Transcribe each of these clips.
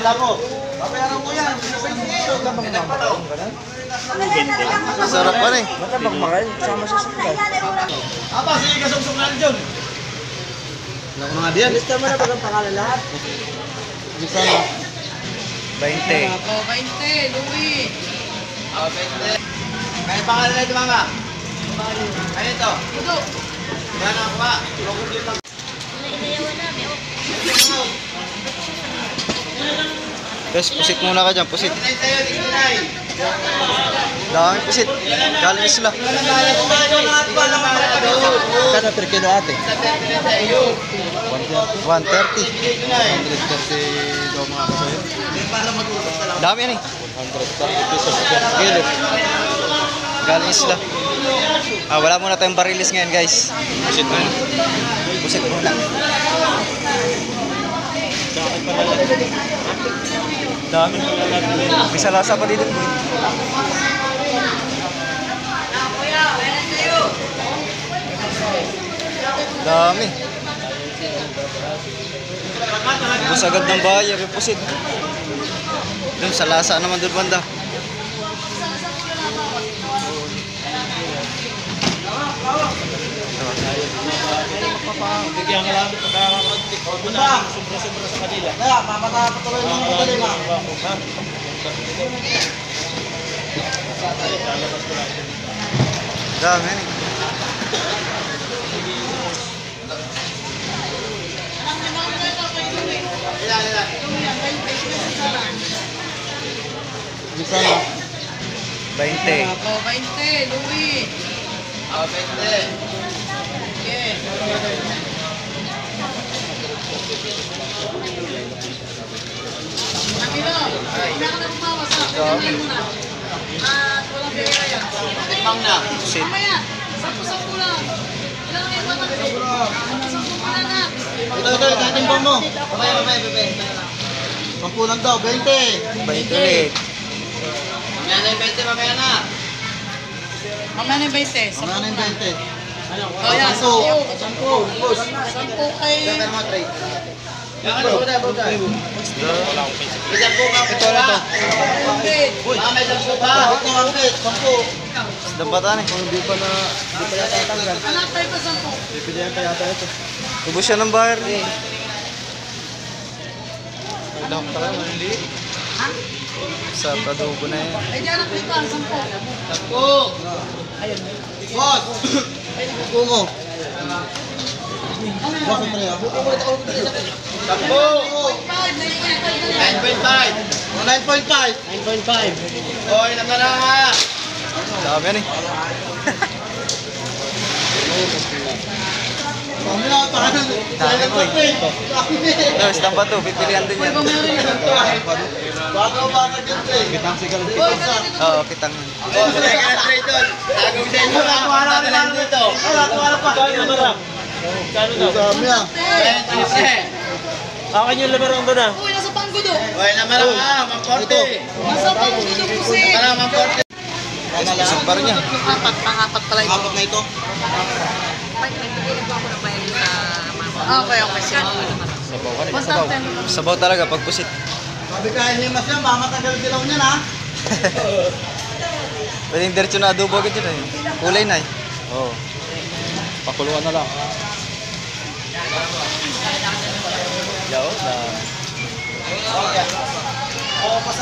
Labo. Babayaran mo yan. Masarap pa rin. Matabang mahal, sama sa sakay. Apa, sige kasungsong na dyan. Alam ko nga diyan. Lista mo na ba ang pangalan lahat? Bisa na. 20. Oh, 20, Louie. Oh, 20. May pangalan na ito mga. Ano ito? Pudo. Yan ako ba? Lugod dito. Guys, pusit muna ka dyan, pusit. Tinay tayo, tinay. Daming pusit. Galing sila. Kano per kilo ate? 130. 130 daw mga kasoyo. Dami yan eh. 130 pesos per kilo. Galing sila. Wala muna tayong barilis ngayon guys. Pusit muna. Pusit muna. Dami. May salasa pa dito. Dami. Bus agad ng bayar yung pusit. Doon sa lasa naman doon banda. Bigyan ka lang pagkakakontik ko na sobra-sobra sa kanila. Kaya, papatuloy mo ng madali ma. Dami yan eh. Bisa na. 20. Oh, 20, Louie. Oh, 20. Okay. Camilo, hindi ka na bumawas ha. Pagkakalin mo na. At walang pera yan. Tikmang na. Pusit. Mamaya, 10-10 lang. Ilang kayo ba na? 10-10 pala na. Ito, timbang mo. Mamaya, bebe. Pampunan daw, 20. 20 ulit. Mamaya na yung 20, mamaya na. Mamaya na yung 20. Mamaya na yung 20. Oh, yan. 10. 10 kay... Yan, ano ba tayo? Isang po ka. Ito na to. May 10 pa. Ito, 10. Dampatan eh. Hindi pa yata tanggal. Anak tayo pa 10. Pipilihan pa yata ito. Ubus siya ng bayar eh. Dahok talaga, maliliit. Ha? Sa adobo na yan. Ay, di anak dito, 10. 10. Ayun. Boss. Bungo. Boss, ang treo. 10. 9.5. 9.5. Oy, ilan na lang ha? Dami yan eh. Dami na, parang Dami ko eh. Ito, istampa to. Pipilihan din yan. Baka dyan, pre. Kitang sigal. Oo, kitang yan. Oh, sige ka na, Trey, doon. Tagaw sa inyo ha. Dadalhin dito. Kano daw? Dami ah. 20. Akin yung lamarong doon ah. Uy, nasa panggo do. Oy, naman lang ha. Mang-40. Nasa panggo do pusi. Para, mang-40. Busog pa rin yan. Pang-apat pala ito. Apat na ito. Okay, okay. Sige. Sabaw ka rin. Basta 10. Sabaw talaga pag pusit. Sabi kaya ni Mas yan, mamatagal dilaw niyan ha. Pwedeng diretso na adobo agad yun eh. Kulay na eh. Oo. Pakuluan na lang. Yaw, na.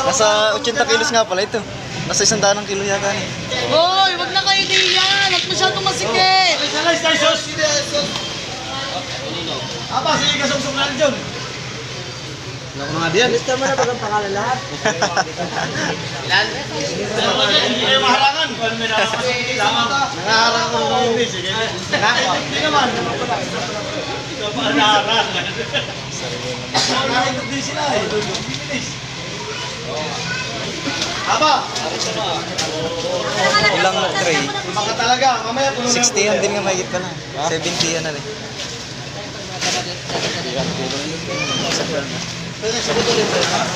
Nasa 80 kilos nga pala ito. Nasa 100 kilo yata eh. Hoy, wag na kayo diyan. At masyadong masikip. Apa, sige kasungsong na dyan. Alam ko nga diyan. Lista mo na ba ang pangalan lahat? Ilan? Hindi maharangan. Nangaharang ko ng English. Hindi naman. Ito pa naharang. Nangaharang din sila eh. English. Aba! Ilang tray? Baka talaga, mamaya puno na 60 yan din nga mahigit pa na. 70 yan na rin.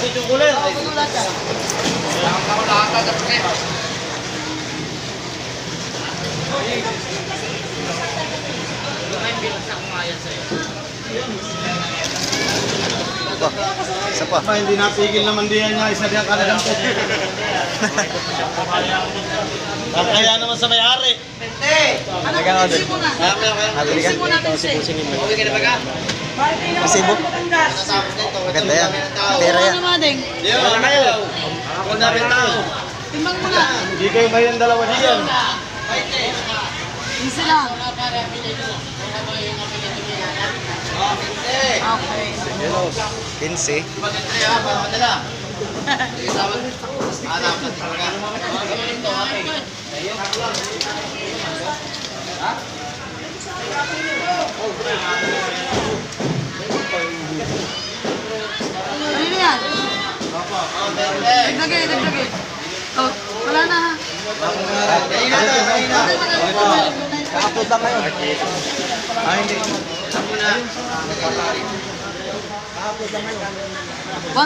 Ito kulit. pa. Isa pa. Pa, hindi napigil naman diyan niya. Isa diyan kalagang po. Kaya naman sa may-ari. Ano, pinsi mo na. Pinsi mo na, pinsi. Resibo? Maganda yan. Pera yan. Ano, madeng? Wala kayo. Ako na rin tao. Timbang mo na. Hindi kayo ba yung dalawa diyan? Pinsi lang. Okay. Pinsi. Ano yan? Dagdagay, dagdagay. Oh, wala na ha. Upload lang kayo. Ah, hindi. 130. 20.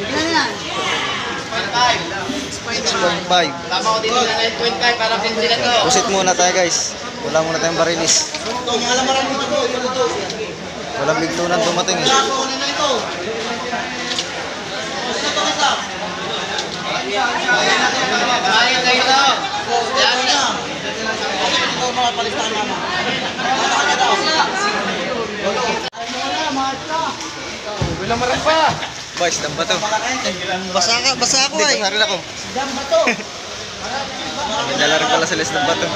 Ilan yan? 6.5. Tama ko dito na 9.5 para pinsin na to. Pusit muna tayo guys. Wala muna tayong barilis. Ito, mga lamaran mo ito. Walang bigtunan dumating eh. Ako, ano na ito? Kaya tayo ito. Yan na. Ito, mga palitan naman. Bilang marang pa. Boys, damba to. Basa ako Hindi, eh. kasari ako. Damba to. May dala rin pala sa list ng bato.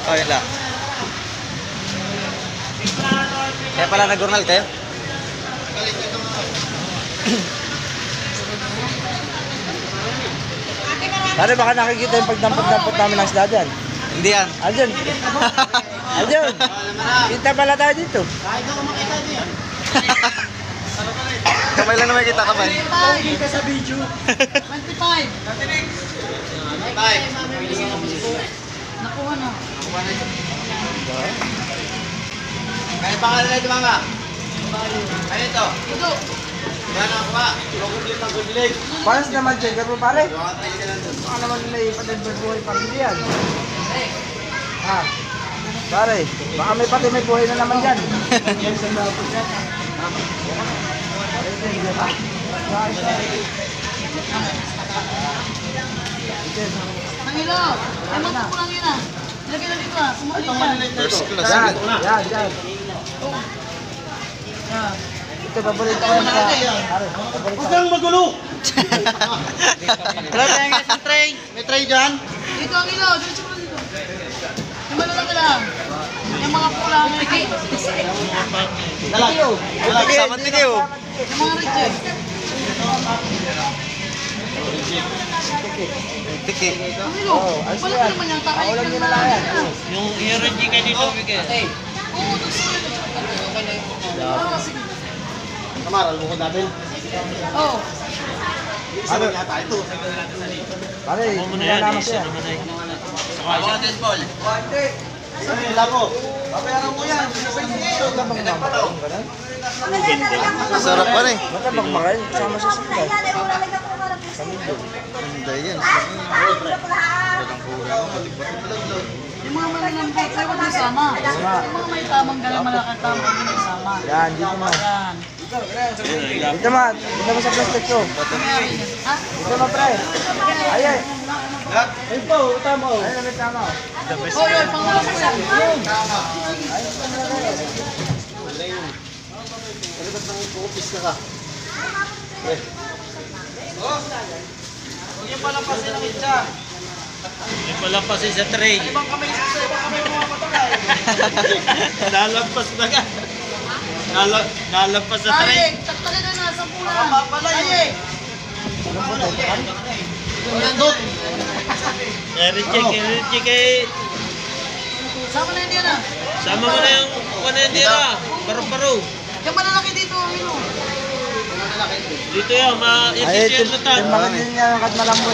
Oh, yun lang. Kaya pala nag-journal kayo? Pare, baka nakikita yung pagdampot-dampot namin ng isda dyan. Hindi yan. Aljon. Aljon. Kita pala tayo dito. Kamay lang na may kita kamay. 25. Ka sa video. 25. Nakuha na. Kaya pangalan na ito mga. Ano ito? Ito. Yan ako ba? Paano naman dyan? Garo pare? Baka naman may patay buhay pa rin yan. Ha? Pare, baka may patay may buhay na naman dyan. Nangilo. Ay, magpo lang yun ah. Ilagay na dito ah. Sumali ka. First class. Yan, Yan. yan, yan. Yan. Ito, paborito ko yan sa... Pare, paborito Huwag ko. kang magulo. Wala tayong isang tray. May tray dyan. Dito ang ilo. Diretso mo dito. Yung malalaki lang. Yung mga pulang. Dalayo. Kasama tingin oh. Yung mga reject. Tiki. Ang ilo. ayos Wala yan. pa naman yung takay. Awalan nyo na lang yan. Yung i-RG ka dito, Miguel. Oo, gusto ko yun. Ah, sige. Kamaral, bukod natin. Oo. Ano yata ito? Pare, hindi na naman siya. Ako na this ball. Ano yung labo? Babayaran mo yan. Sarap pa rin. Baka magmakain, kasama sa sukal. Ganda yan. Yung mga malalambot, ay huwag isama. Yung mga may tamang galang malakad tamang hindi isama. Yan, dito mo. Yan. Dito mo, dito mo sa plastic ko. Ha? Dito mo, pre. Ayan. Ayun po, tama. Ayun, may tama. Oh, yun, pangulang ko yan. Office na ka. Huwag yung palampasin ng itsa. Yung palampasin sa tray. Ibang kamay mga patakay. Nalampas na ka. Nalampas sa tray. Ayek, taktakan na na, 10 lang. Ayek. Nandot. Reject eh. Sama na hindi na. Sama mo na yung kanendira. Paru-paru. Yung malalaki dito, Mino. Dito yan, Ay, ma-efficient na timbangan din niya yung kadmalambot.